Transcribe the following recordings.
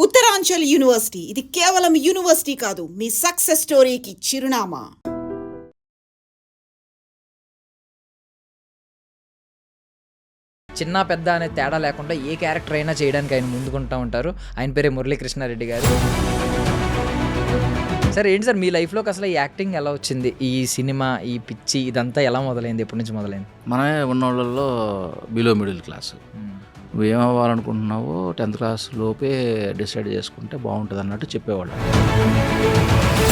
Uttaranchal university ఇది కేవలం university కాదు, మీ సక్సెస్ స్టోరీకి చిరునామా. చిన్న పెద్ద అనే తేడా లేకుండా ఏ క్యారెక్టర్ అయినా చేయడానికి ఆయన ముందుకుంటూ ఉంటారు. ఆయన పేరే మురళీకృష్ణారెడ్డి గారు. సార్ ఏంటి సార్ మీ లైఫ్లోకి అసలు ఈ యాక్టింగ్ ఎలా వచ్చింది? ఈ సినిమా, ఈ పిచ్చి ఇదంతా ఎలా మొదలైంది? ఎప్పటి నుంచి మొదలైంది? మనమే ఉన్న వాళ్ళల్లో బిలో మిడిల్ క్లాస్. నువ్వు ఏమవ్వాలనుకుంటున్నావో 10th క్లాస్ లోపే డిసైడ్ చేసుకుంటే బాగుంటుంది అన్నట్టు చెప్పేవాళ్ళు.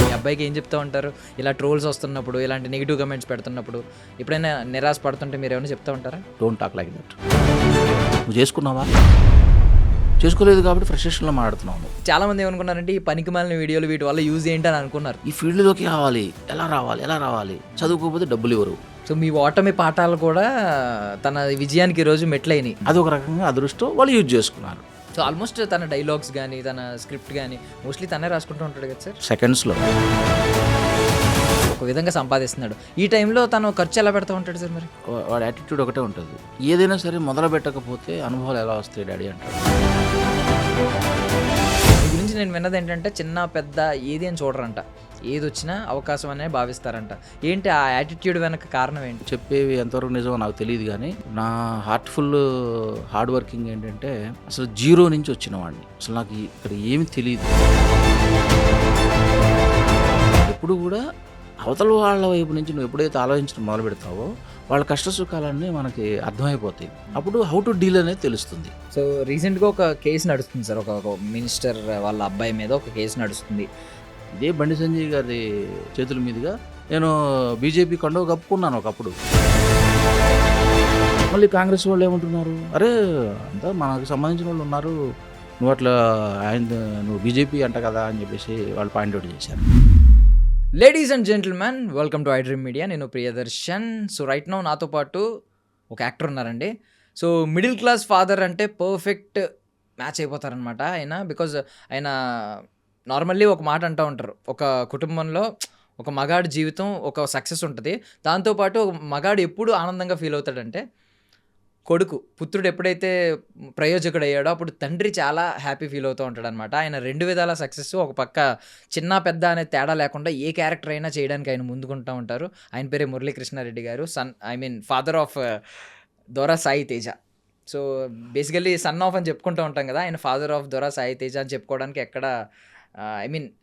ఈ అబ్బాయికి ఏం చెప్తూ ఉంటారు? ఇలా ట్రోల్స్ వస్తున్నప్పుడు, ఇలాంటి నెగిటివ్ కమెంట్స్ పెడుతున్నప్పుడు ఎప్పుడైనా నిరాశ పడుతుంటే మీరు ఏమైనా చెప్తూ ఉంటారా? Don't talk like that. నువ్వు చేసుకున్నావా? చేసుకోలేదు కాబట్టి ఫ్రస్ట్రేషన్లో మాట్లాడుతున్నావు. చాలామంది ఏమనుకున్నారంటే ఈ పనికి మాలిన వీడియోలు వీటి వల్ల యూజ్ ఏంటి అని అనుకున్నారు. ఈ ఫీల్డ్లోకి రావాలి, ఎలా రావాలి, చదువుకోకపోతే డబ్బులు ఇవ్వరు. సో మీ ఓటమి పాఠాలు కూడా తన విజయానికి ఈరోజు మెట్లయినాయి. అది ఒక రకంగా అదృష్టం, వాళ్ళు యూజ్ చేసుకున్నారు. సో ఆల్మోస్ట్ తన డైలాగ్స్ కానీ తన స్క్రిప్ట్ కానీ మోస్ట్లీ తనే రాసుకుంటూ ఉంటాడు కదా సార్. సెకండ్స్లో ఒక విధంగా సంపాదిస్తున్నాడు. ఈ టైంలో తను ఖర్చు ఎలా పెడతా ఉంటాడు సార్? మరి వాడి యాటిట్యూడ్ ఒకటే ఉంటుంది. ఏదైనా సరే మొదలు పెట్టకపోతే అనుభవాలు ఎలా వస్తాయి డాడీ అంటాడు. ఈ గురించి నేను విన్నది ఏంటంటే చిన్న పెద్ద ఏది అని చూడరంట, ఏది వచ్చినా అవకాశం అనే భావిస్తారంట. ఏంటి ఆ యాటిట్యూడ్ వెనక కారణం ఏంటి? చెప్పేవి ఎంతవరకు నిజమో నాకు తెలియదు, కానీ నా హార్ట్ఫుల్ హార్డ్ వర్కింగ్ ఏంటంటే అసలు జీరో నుంచి వచ్చిన వాడిని. అసలు నాకు ఇక్కడ ఏమి తెలియదు. ఎప్పుడు కూడా అవతల వాళ్ళ వైపు నుంచి నువ్వు ఎప్పుడైతే ఆలోచించడం మొదలు పెడతావో వాళ్ళ కష్ట సుఖాలన్నీ మనకి అర్థమైపోతాయి. అప్పుడు హౌ టు డీల్ అనేది తెలుస్తుంది. సో రీసెంట్గా ఒక కేసు నడుస్తుంది సార్, ఒక మినిస్టర్ వాళ్ళ అబ్బాయి మీద ఒక కేసు నడుస్తుంది. ఇదే బండి సంజయ్ గారి చేతుల మీదుగా నేను బీజేపీ కండువ కప్పుకున్నాను ఒకప్పుడు. మళ్ళీ కాంగ్రెస్ వాళ్ళు ఏమంటున్నారు, అరే అంతా మనకు సంబంధించిన వాళ్ళు ఉన్నారు, నువ్వు అట్లా నువ్వు బీజేపీ అంట కదా అని చెప్పేసి వాళ్ళు పాయింట్అవుట్ చేశారు. Ladies and gentlemen, welcome to iDream Media. నేను ప్రియదర్శన్. సో రైట్ నౌ నాతో పాటు ఒక యాక్టర్ ఉన్నారండి. సో మిడిల్ క్లాస్ ఫాదర్ అంటే పర్ఫెక్ట్ మ్యాచ్ అయిపోతారనమాట ఆయన. బికాజ్ ఆయన నార్మల్లీ ఒక మాట అంటూ ఉంటారు, ఒక కుటుంబంలో ఒక మగాడి జీవితం ఒక సక్సెస్ ఉంటుంది, దాంతోపాటు ఒక మగాడు ఎప్పుడు ఆనందంగా ఫీల్ అవుతాడంటే పుత్రుడు ఎప్పుడైతే ప్రయోజకుడు అయ్యాడో అప్పుడు తండ్రి చాలా హ్యాపీ ఫీల్ అవుతూ ఉంటాడు అనమాట. ఆయన 2 విధాల సక్సెస్. ఒక పక్క చిన్న పెద్ద అనే తేడా లేకుండా ఏ క్యారెక్టర్ అయినా చేయడానికి ఆయన ముందుకుంటూ ఉంటారు. ఆయన పేరే మురళీకృష్ణారెడ్డి గారు. ఫాదర్ ఆఫ్ దొరా Sai Teja. So basically son of అని చెప్పుకుంటూ ఉంటాం కదా, ఆయన ఫాదర్ ఆఫ్ దొరా సాయి తేజ అని చెప్పుకోవడానికి ఎక్కడ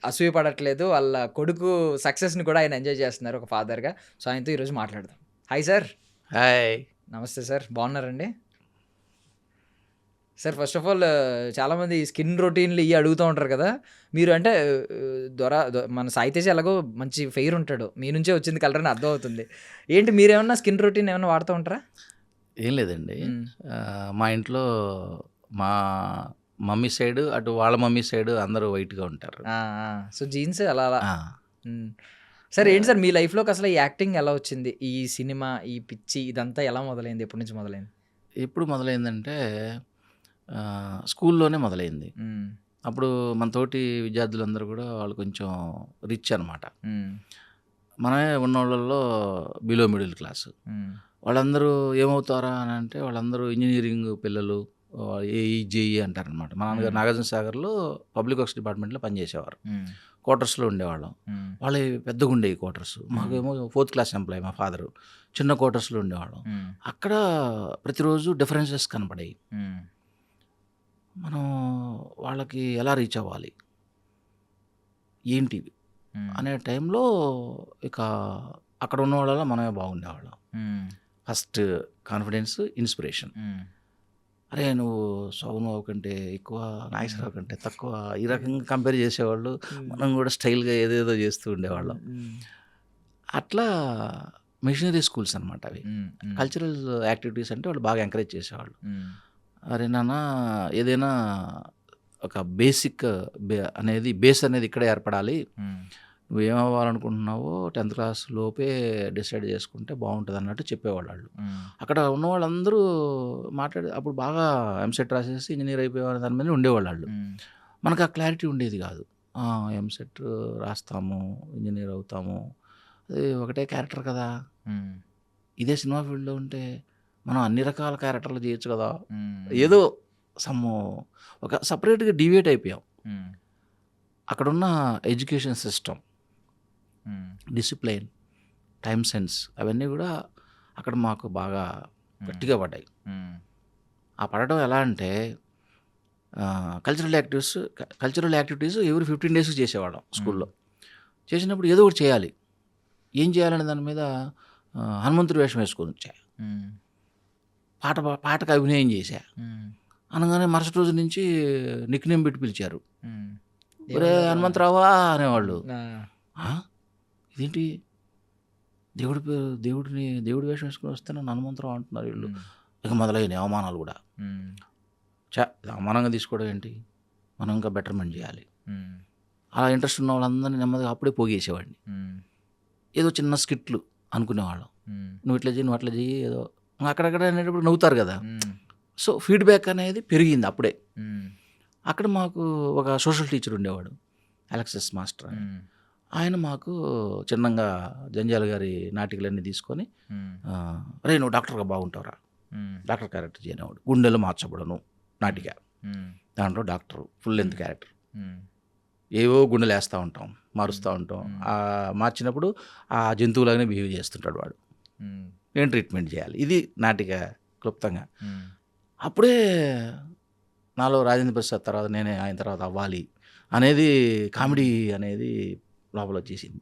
అసూయ పడట్లేదు. వాళ్ళ కొడుకు సక్సెస్ని కూడా ఆయన ఎంజాయ్ చేస్తున్నారు ఒక ఫాదర్గా. సో ఆయనతో ఈరోజు మాట్లాడదాం. Hi sir. హాయ్. నమస్తే సార్, బాగున్నారండి? సార్ ఫస్ట్ ఆఫ్ ఆల్ చాలామంది స్కిన్ రొటీన్లు ఇవి అడుగుతూ ఉంటారు కదా, మీరు అంటే మన సాయి తేజ ఎలాగో మంచి ఫెయిర్ ఉంటాడు, మీ నుంచే వచ్చింది కలర్ అని అర్థం అవుతుంది. ఏంటి మీరేమన్నా స్కిన్ రొటీన్ ఏమన్నా వాడుతూ ఉంటారా? ఏం లేదండి, మా ఇంట్లో మా మమ్మీ సైడ్ అటు వాళ్ళ మమ్మీ సైడ్ అందరూ వైట్గా ఉంటారు. సో జీన్స్ అలా అలా. సరే ఏంటి సార్ మీ లైఫ్లోకి అసలు ఈ యాక్టింగ్ ఎలా వచ్చింది? ఈ సినిమా, ఈ పిచ్చి ఇదంతా ఎలా మొదలైంది? ఎప్పటి నుంచి మొదలైంది? ఎప్పుడు మొదలైందంటే స్కూల్లోనే మొదలైంది. అప్పుడు మన తోటి విద్యార్థులందరూ కూడా వాళ్ళు కొంచెం రిచ్ అనమాట. మనమే ఉన్న వాళ్ళల్లో బిలో మిడిల్ క్లాస్. వాళ్ళందరూ ఏమవుతారా అని అంటే వాళ్ళందరూ ఇంజనీరింగ్ పిల్లలు, ఏఈ జేఈ అంటారనమాట. మా నాన్నగారు నాగార్జున సాగర్లో పబ్లిక్ వర్క్స్ డిపార్ట్మెంట్లో పనిచేసేవారు. క్వార్టర్స్లో ఉండేవాళ్ళం. వాళ్ళే పెద్దగా ఉండేవి క్వార్టర్స్. మాకేమో 4th క్లాస్ ఎంప్లాయ్ మా ఫాదరు. చిన్న క్వార్టర్స్లో ఉండేవాళ్ళం. అక్కడ ప్రతిరోజు డిఫరెన్సెస్ కనపడాయి. మనం వాళ్ళకి ఎలా రీచ్ అవ్వాలి ఏంటి అనే టైంలో ఇక అక్కడ ఉన్న వాళ్ళలో మనమే బాగుండేవాళ్ళం. First confidence, inspiration. అరే నువ్వు సోమరావు కంటే ఎక్కువ, నాగేశ్వరరావు కంటే తక్కువ, ఈ రకంగా కంపేర్ చేసేవాళ్ళు. మనం కూడా స్టైల్గా ఏదేదో చేస్తూ ఉండేవాళ్ళం. అట్లా మిషనరీ స్కూల్స్ అనమాట అవి. కల్చరల్ యాక్టివిటీస్ అంటే వాళ్ళు బాగా ఎంకరేజ్ చేసేవాళ్ళు. అరే నాన్న ఏదైనా ఒక బేసిక్ అనేది బేస్ అనేది ఇక్కడే ఏర్పడాలి, నువ్వు ఏమవ్వాలనుకుంటున్నావో 10th క్లాస్ లోపే డిసైడ్ చేసుకుంటే బాగుంటుంది అన్నట్టు చెప్పేవాళ్ళు వాళ్ళు. అక్కడ ఉన్న వాళ్ళందరూ అప్పుడు బాగా ఎంసెట్ రాసేసి ఇంజనీర్ అయిపోయేవారు దాని మీద ఉండేవాళ్ళు వాళ్ళు. మనకు ఆ క్లారిటీ ఉండేది కాదు. ఎంసెట్ రాస్తాము, ఇంజనీర్ అవుతాము, అది ఒకటే క్యారెక్టర్ కదా. ఇదే సినిమా ఫీల్డ్లో ఉంటే మనం అన్ని రకాల క్యారెక్టర్లు చేయొచ్చు కదా. ఏదో ఒక సపరేట్గా డివియేట్ అయిపోయాం. అక్కడున్న education system, discipline, time sense అవన్నీ కూడా అక్కడ మాకు బాగా గట్టిగా పడ్డాయి. ఆ పడడం ఎలా అంటే కల్చరల్ యాక్టివిటీస్ ఎవ్రీ 15 డేస్కి చేసేవాళ్ళం స్కూల్లో. చేసినప్పుడు ఏదో ఒకటి చేయాలి. ఏం చేయాలనే దాని మీద హనుమంతుడి వేషం వేసుకొని వచ్చా, పాటకు అభినయం చేశా. అనగానే మరుసటి రోజు నుంచి నిక్నేమ్ పెట్టి పిలిచారు. ఒరే హనుమంతరావా అనేవాళ్ళు. ఇదేంటి దేవుడి వేషం వేసుకొని వస్తే నన్ను హనుమంతరావు అంటున్నారు వీళ్ళు. ఇక మొదలైన అవమానాలు కూడా. అవమానంగా తీసుకోవడం ఏంటి, మనం ఇంకా బెటర్మెంట్ చేయాలి. అలా ఇంట్రెస్ట్ ఉన్న వాళ్ళందరినీ నెమ్మదిగా అప్పుడే పోగేసేవాడిని. ఏదో చిన్న స్కిట్లు అనుకునేవాళ్ళం. నువ్వు ఇట్లా చేయి, నువ్వు అట్లా చేయి, ఏదో అక్కడక్కడ అనేటప్పుడు నవ్వుతారు కదా. సో ఫీడ్బ్యాక్ అనేది పెరిగింది అప్పుడే. అక్కడ మాకు ఒక సోషల్ టీచర్ ఉండేవాడు, అలెక్సస్ మాస్టర్ అని. ఆయన మాకు చిన్నగా జంజాల గారి నాటికలన్నీ తీసుకొని, రే నువ్వు డాక్టర్గా బాగుంటావురా, డాక్టర్ క్యారెక్టర్ చేయనివాడు. గుండెలు మార్చబడను నాటిక, దాంట్లో డాక్టర్ ఫుల్ లెంత్ క్యారెక్టర్. ఏవో గుండెలు వేస్తూ ఉంటాం, మారుస్తూ ఉంటాం. మార్చినప్పుడు ఆ జంతువులాగానే బిహేవ్ చేస్తుంటాడు వాడు. ఏం ట్రీట్మెంట్ చేయాలి, ఇది నాటిక క్లుప్తంగా. అప్పుడే నాలో రాజేంద్ర ప్రసాద్ తర్వాత నేనే ఆయన తర్వాత అవ్వాలి అనేది, కామెడీ అనేది లోపల వచ్చేసింది.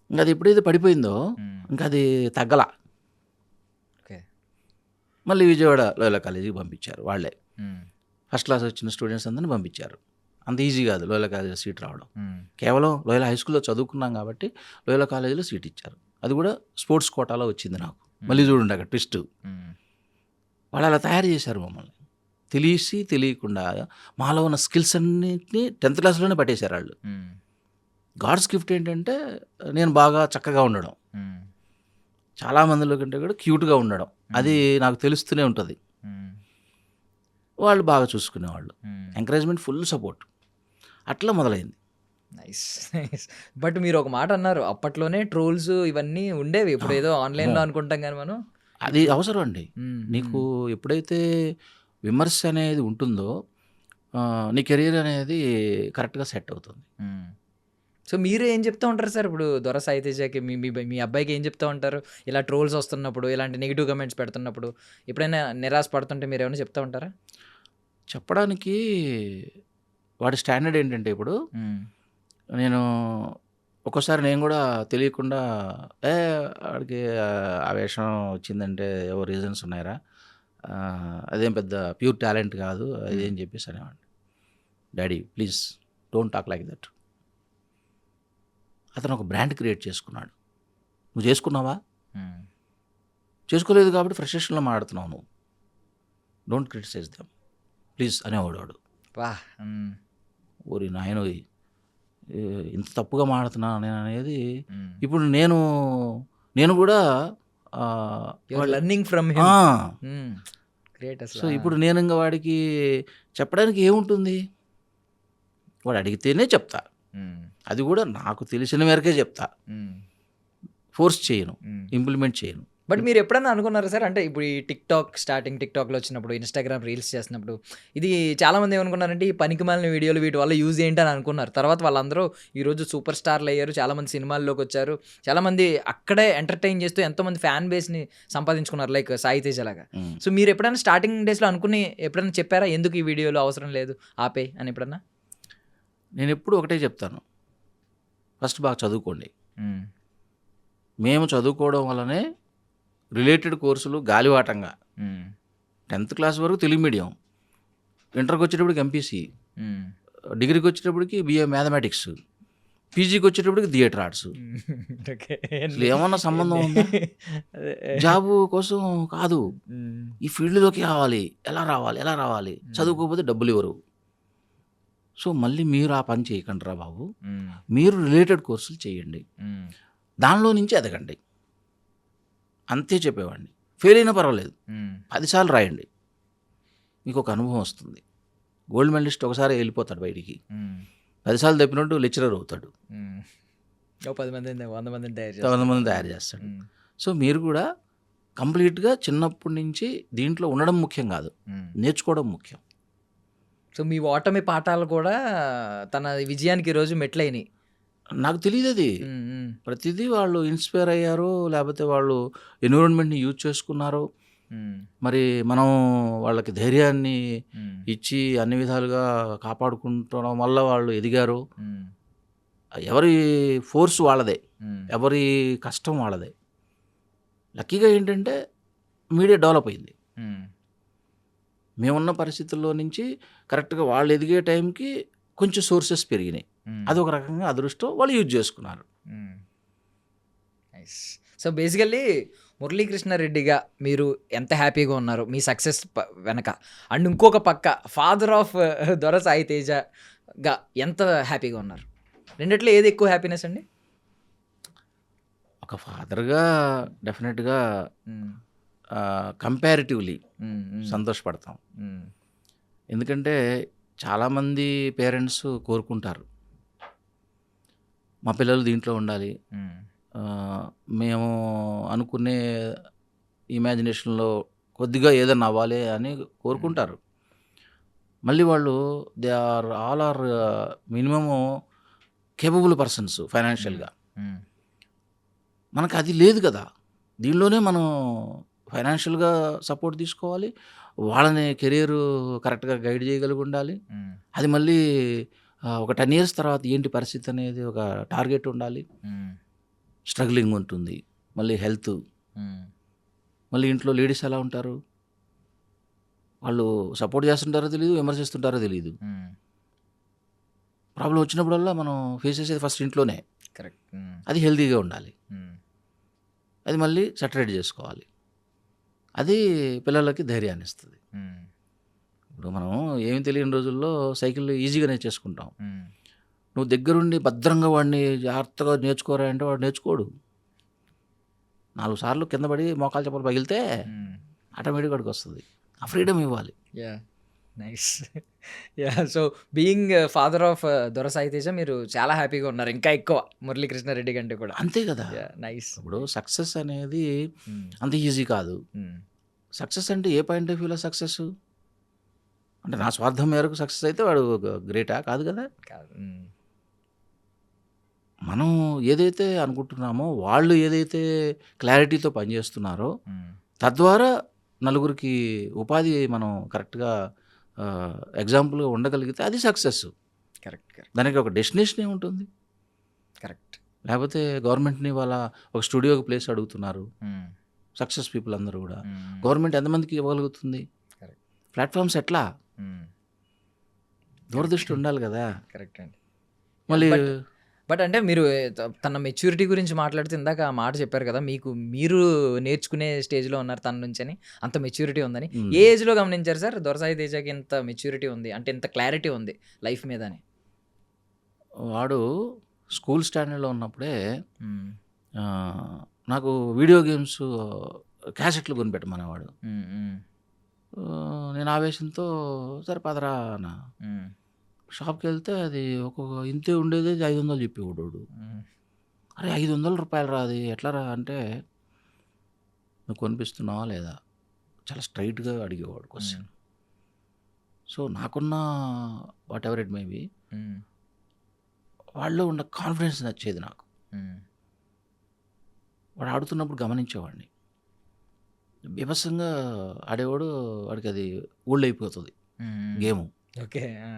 ఇంకా అది ఎప్పుడైతే పడిపోయిందో ఇంకా అది తగ్గల. మళ్ళీ విజయవాడ లోయలా కాలేజీకి పంపించారు వాళ్ళే. ఫస్ట్ క్లాస్ వచ్చిన స్టూడెంట్స్ అందరినీ పంపించారు. అంత ఈజీ కాదు లోయలా కాలేజీలో సీట్ రావడం. కేవలం లోయలా హై స్కూల్లో చదువుకున్నాం కాబట్టి లోయలా కాలేజీలో సీట్ ఇచ్చారు. అది కూడా స్పోర్ట్స్ కోటాలో వచ్చింది నాకు. మళ్ళీ చూడండి అక్కడ ట్విస్ట్. వాళ్ళు అలా తయారు చేశారు మమ్మల్ని, తెలియకుండా మాలో ఉన్న స్కిల్స్ అన్నింటినీ 10th క్లాస్లోనే పట్టేశారు వాళ్ళు. గాడ్స్ గిఫ్ట్ ఏంటంటే నేను బాగా చక్కగా ఉండడం, చాలా మందిలో కంటే కూడా క్యూట్గా ఉండడం, అది నాకు తెలుస్తూనే ఉంటుంది. వాళ్ళు బాగా చూసుకునేవాళ్ళు, ఎంకరేజ్మెంట్, ఫుల్ సపోర్ట్. అట్లా మొదలైంది. నైస్. బట్ మీరు ఒక మాట అన్నారు, అప్పట్లోనే ట్రోల్స్ ఇవన్నీ ఉండేవి, ఇప్పుడు ఏదో ఆన్లైన్లో అనుకుంటాం కానీ మనం. అది అవసరం అండి. నీకు ఎప్పుడైతే విమర్శ అనేది ఉంటుందో నీ కెరీర్ అనేది కరెక్ట్గా సెట్ అవుతుంది. సో మీరు ఏం చెప్తూ ఉంటారు సార్ ఇప్పుడు దొర సాయి తేజకి, మీ అబ్బాయికి ఏం చెప్తూ ఉంటారు ఇలా ట్రోల్స్ వస్తున్నప్పుడు, ఇలాంటి నెగిటివ్ కమెంట్స్ పెడుతున్నప్పుడు? ఎప్పుడైనా నిరాశ పడుతుంటే మీరు ఏమైనా చెప్తూ ఉంటారా? చెప్పడానికి వాడి స్టాండర్డ్ ఏంటంటే, ఇప్పుడు నేను ఒక్కోసారి నేను కూడా తెలియకుండా వాడికి ఆ వేషం వచ్చిందంటే ఏవో రీజన్స్ ఉన్నాయరా, అదేం పెద్ద ప్యూర్ టాలెంట్ కాదు అది అని చెప్పేసి అనేవాడిని. Daddy please don't talk like that. అతను ఒక బ్రాండ్ క్రియేట్ చేసుకున్నాడు. నువ్వు చేసుకున్నావా? చేసుకోలేదు కాబట్టి ఫ్రస్ట్రేషన్లో మాట్లాడుతున్నావు నువ్వు. డోంట్ క్రిటిసైజ్ దెమ్ ప్లీజ్ అనేవాడు వాడు. ఓరి నాయన, ఇంత తప్పుగా మాడుతున్నా నేను అనేది. ఇప్పుడు నేను కూడా లర్నింగ్ ఫ్రమ్ గ్రేట్. సో ఇప్పుడు నేను ఇంకా వాడికి చెప్పడానికి ఏముంటుంది, వాడు అడిగితేనే చెప్తా. అది కూడా నాకు తెలిసిన మేరకే చెప్తా, ఫోర్స్ చేయను, ఇంప్లిమెంట్ చేయను. బట్ మీరు ఎప్పుడైనా అనుకున్నారా సార్, అంటే ఇప్పుడు ఈ టిక్టాక్లో వచ్చినప్పుడు, ఇన్స్టాగ్రామ్ రీల్స్ చేసినప్పుడు, ఇది చాలామంది ఏమనుకున్నారంటే ఈ పనికిమాలిన వీడియోలు వీటి వల్ల యూజ్ ఏంటి అని అనుకున్నారు. తర్వాత వాళ్ళందరూ ఈరోజు సూపర్ స్టార్లు అయ్యారు, చాలామంది సినిమాల్లోకి వచ్చారు, చాలామంది అక్కడే ఎంటర్టైన్ చేస్తూ ఎంతోమంది ఫ్యాన్ బేస్ని సంపాదించుకున్నారు, లైక్ సాయి తేజ లాగా. సో మీరు ఎప్పుడైనా స్టార్టింగ్ డేస్లో అనుకుని ఎప్పుడైనా చెప్పారా, ఎందుకు ఈ వీడియోలు అవసరం లేదు ఆపే అని ఎప్పుడన్నా? నేను ఎప్పుడు ఒకటే చెప్తాను, ఫస్ట్ బాగా చదువుకోండి. మేము చదువుకోవడం వల్లనే రిలేటెడ్ కోర్సులు గాలివాటంగా 10th క్లాస్ వరకు తెలుగు మీడియం, ఇంటర్కి వచ్చేటప్పటికి ఎంపీసీ, డిగ్రీకి వచ్చేటప్పటికి BA మ్యాథమెటిక్స్, పీజీకి వచ్చేటప్పటికి థియేటర్ ఆర్ట్స్. అసలు ఏమన్నా సంబంధం ఉందా? జాబు కోసం కాదు, ఈ ఫీల్డ్లోకి రావాలి, ఎలా రావాలి, చదువుకోకపోతే డబ్బులు ఇవ్వరు. సో మళ్ళీ మీరు ఆ పని చేయకండి రా బాబు, మీరు రిలేటెడ్ కోర్సులు చేయండి, దానిలో నుంచి ఎదగండి, అంతే చెప్పేవాడిని. ఫెయిల్ అయినా పర్వాలేదు, 10 సార్లు రాయండి, మీకు ఒక అనుభవం వస్తుంది. గోల్డ్ మెడలిస్ట్ ఒకసారి వెళ్ళిపోతాడు బయటికి, 10 సార్లు తప్పినట్టు లెక్చరర్ అవుతాడు, 100 మందిని తయారు చేస్తాడు. సో మీరు కూడా కంప్లీట్గా చిన్నప్పటి నుంచి దీంట్లో ఉండడం ముఖ్యం కాదు, నేర్చుకోవడం ముఖ్యం. సో మీ ఓటమి పాఠాలు కూడా తన విజయానికి ఈరోజు మెట్లయినాయి. నాకు తెలియదు అది. హ్మ్. హ్మ్. ప్రతిదీ వాళ్ళు ఇన్స్పైర్ అయ్యారు, లేకపోతే వాళ్ళు ఎన్విరాన్మెంట్ని యూజ్ చేసుకున్నారు. హ్మ్. మరి మనం వాళ్ళకి ధైర్యాన్ని హ్మ్. ఇచ్చి అన్ని విధాలుగా కాపాడుకుంటడం వల్ల వాళ్ళు ఎదిగారు. హ్మ్. ఎవరి ఫోర్స్ వాళ్ళదే, హ్మ్. ఎవరి కష్టం వాళ్ళదే. లక్కీగా ఏంటంటే మీడియా డెవలప్ అయింది. హ్మ్. మేమున్న పరిస్థితుల్లో నుంచి కరెక్ట్గా వాళ్ళు ఎదిగే టైంకి కొంచెం సోర్సెస్ పెరిగినాయి. హ్మ్. అదొక రకంగా అదృష్టం, వాళ్ళు యూజ్ చేసుకున్నారు. హ్మ్. నైస్. సో బేసికల్లీ మురళీకృష్ణారెడ్డిగా మీరు ఎంత హ్యాపీగా ఉన్నారు మీ సక్సెస్ వెనక? అండ్ ఇంకొక పక్క ఫాదర్ ఆఫ్ దొర సాయి తేజగా ఎంత హ్యాపీగా ఉన్నారు? రెండిట్లో ఏది ఎక్కువ హ్యాపీనెస్ అండి? ఒక ఫాదర్గా డెఫినెట్గా హ్మ్. కంపారిటివ్లీ హ్మ్. హ్మ్. సంతోషపడతాం. హ్మ్. ఎందుకంటే చాలామంది పేరెంట్స్ కోరుకుంటారు, మా పిల్లలు దీంట్లో ఉండాలి, హ్మ్. మేము అనుకునే ఇమాజినేషన్లో కొద్దిగా ఏదన్నా అవ్వాలి అని కోరుకుంటారు. మళ్ళీ వాళ్ళు they are minimum capable persons ఫైనాన్షియల్గా. హ్మ్. మనకు అది లేదు కదా. దీనిలోనే మనం ఫైనాన్షియల్గా సపోర్ట్ తీసుకోవాలి, వాళ్ళని కెరీర్ కరెక్ట్గా గైడ్ చేయగలిగి ఉండాలి. హ్మ్. అది మళ్ళీ ఒక 10 ఇయర్స్ తర్వాత ఏంటి పరిస్థితి అనేది ఒక టార్గెట్ ఉండాలి. హ్మ్. స్ట్రగ్లింగ్ ఉంటుంది, మళ్ళీ హెల్త్, హ్మ్. మళ్ళీ ఇంట్లో లేడీస్ ఎలా ఉంటారు, వాళ్ళు సపోర్ట్ చేస్తుంటారో తెలియదు, విమర్శిస్తుంటారో తెలియదు. హ్మ్. ప్రాబ్లం వచ్చినప్పుడల్లా మనం ఫేస్ చేసేది ఫస్ట్ ఇంట్లోనే. కరెక్ట్. హ్మ్. అది హెల్తీగా ఉండాలి, హ్మ్. అది మళ్ళీ సెటరేట్ చేసుకోవాలి. అది పిల్లలకి ధైర్యాన్ని ఇస్తుంది. హ్మ్. ఇప్పుడు మనం ఏమి తెలియని రోజుల్లో సైకిల్ ఈజీగా నేర్చేసుకుంటాం. హ్మ్. నువ్వు దగ్గరుండి భద్రంగా వాడిని జాగ్రత్తగా నేర్చుకోరా అంటే వాడు నేర్చుకోడు. 4 సార్లు కింద పడి మోకాలు చెప్పలు పగిలితే హ్మ్. ఆటోమేటిక్గా వాడికి వస్తుంది. ఆ ఫ్రీడమ్ ఇవ్వాలి. Yeah! Nice. Yeah! So being father of దొర సాయి తేజ మీరు చాలా హ్యాపీగా ఉన్నారు. ఇంకా ఎక్కువ మురళీకృష్ణారెడ్డి కంటే కూడా. అంతే కదా. యాహ్! నైస్. ఇప్పుడు సక్సెస్ అనేది హ్మ్. అంత ఈజీ కాదు. హ్మ్. సక్సెస్ అంటే ఏ పాయింట్ ఆఫ్ వ్యూలో సక్సెస్? అంటే నా స్వార్థం మేరకు సక్సెస్ అయితే వాడు గ్రేటా? కాదు కదా. కాదు. హ్మ్. మనం ఏదైతే అనుకుంటున్నామో, వాళ్ళు ఏదైతే క్లారిటీతో పనిచేస్తున్నారో, హ్మ్. తద్వారా నలుగురికి ఉపాధి మనం కరెక్ట్‌గా ఎగ్జాంపుల్‌గా ఉండగలిగితే అది సక్సెస్. కరెక్ట్. కరెక్ట్. దానికి ఒక డెస్టినేషన్ ఏముంటుంది? కరెక్ట్. లేపోతే గవర్నమెంట్‌ని ఇవాళ ఒక స్టూడియోకి ప్లేస్ అడుగుతున్నారు, హ్మ్. సక్సెస్ పీపుల్ అందరూ గూడా. హ్మ్. గవర్నమెంట్ ఎంతమందికి ఇవ్వగలుగుతుంది? కరెక్ట్. ప్లాట్‌ఫార్మ్స్ ఎట్లా? హ్మ్. దూరదృష్టి ఉండాలి గదా. కరెక్ట్ అండి. మళ్ళీ బట్ అంటే మీరు తన మెచ్యూరిటీ గురించి మాట్లాడుతూ ఇందాక ఆ మాట చెప్పారు కదా! మీరు నేర్చుకునే స్టేజ్‌లో ఉన్నారు తన నుంచని. అంత మెచ్యూరిటీ ఉందని. హ్మ్. ఏ ఏజ్‌లో గమనించారు సార్ దొరసాయి తేజకి ఇంత మెచ్యూరిటీ ఉంది? అంటే ఇంత క్లారిటీ ఉంది లైఫ్ మీద అని? వాడు స్కూల్ స్టాండర్డ్‌లో ఉన్నప్పుడే హ్మ్. ఆహ్, నాకు వీడియో గేమ్స్ క్యాసెట్లు కొనిపెట్టమనేవాడు. హ్మ్. హ్మ్. నేను ఆవేశంతో సరే పదరా అన్నా. హ్మ్. షాప్‌కెళ్తే అది ఒక్కొక్క ఇంతే ఉండేది 500 చెప్పేవాడోడు. హ్మ్. అరే! రూ. 500 రా అది ఎట్లరా అంటే, నువ్వు కొనిపిస్తున్నావా లేదా? చాలా స్ట్రెయిట్‌గా అడిగేవాడు హ్మ్. క్వెషన్. సో, నాకున్న వాటెవర్ ఇట్ మే బీ, హ్మ్. వాళ్ళలో ఉన్న కాన్ఫిడెన్స్ నచ్చేది నాకు. హ్మ్. వాడు ఆడుతున్నప్పుడు గమనించేవాడిని. బీభత్సంగా ఆడేవాడు, వాడికది ఓల్డ్ అయిపోతది హ్మ్. గేము. ఓకే. ఆ!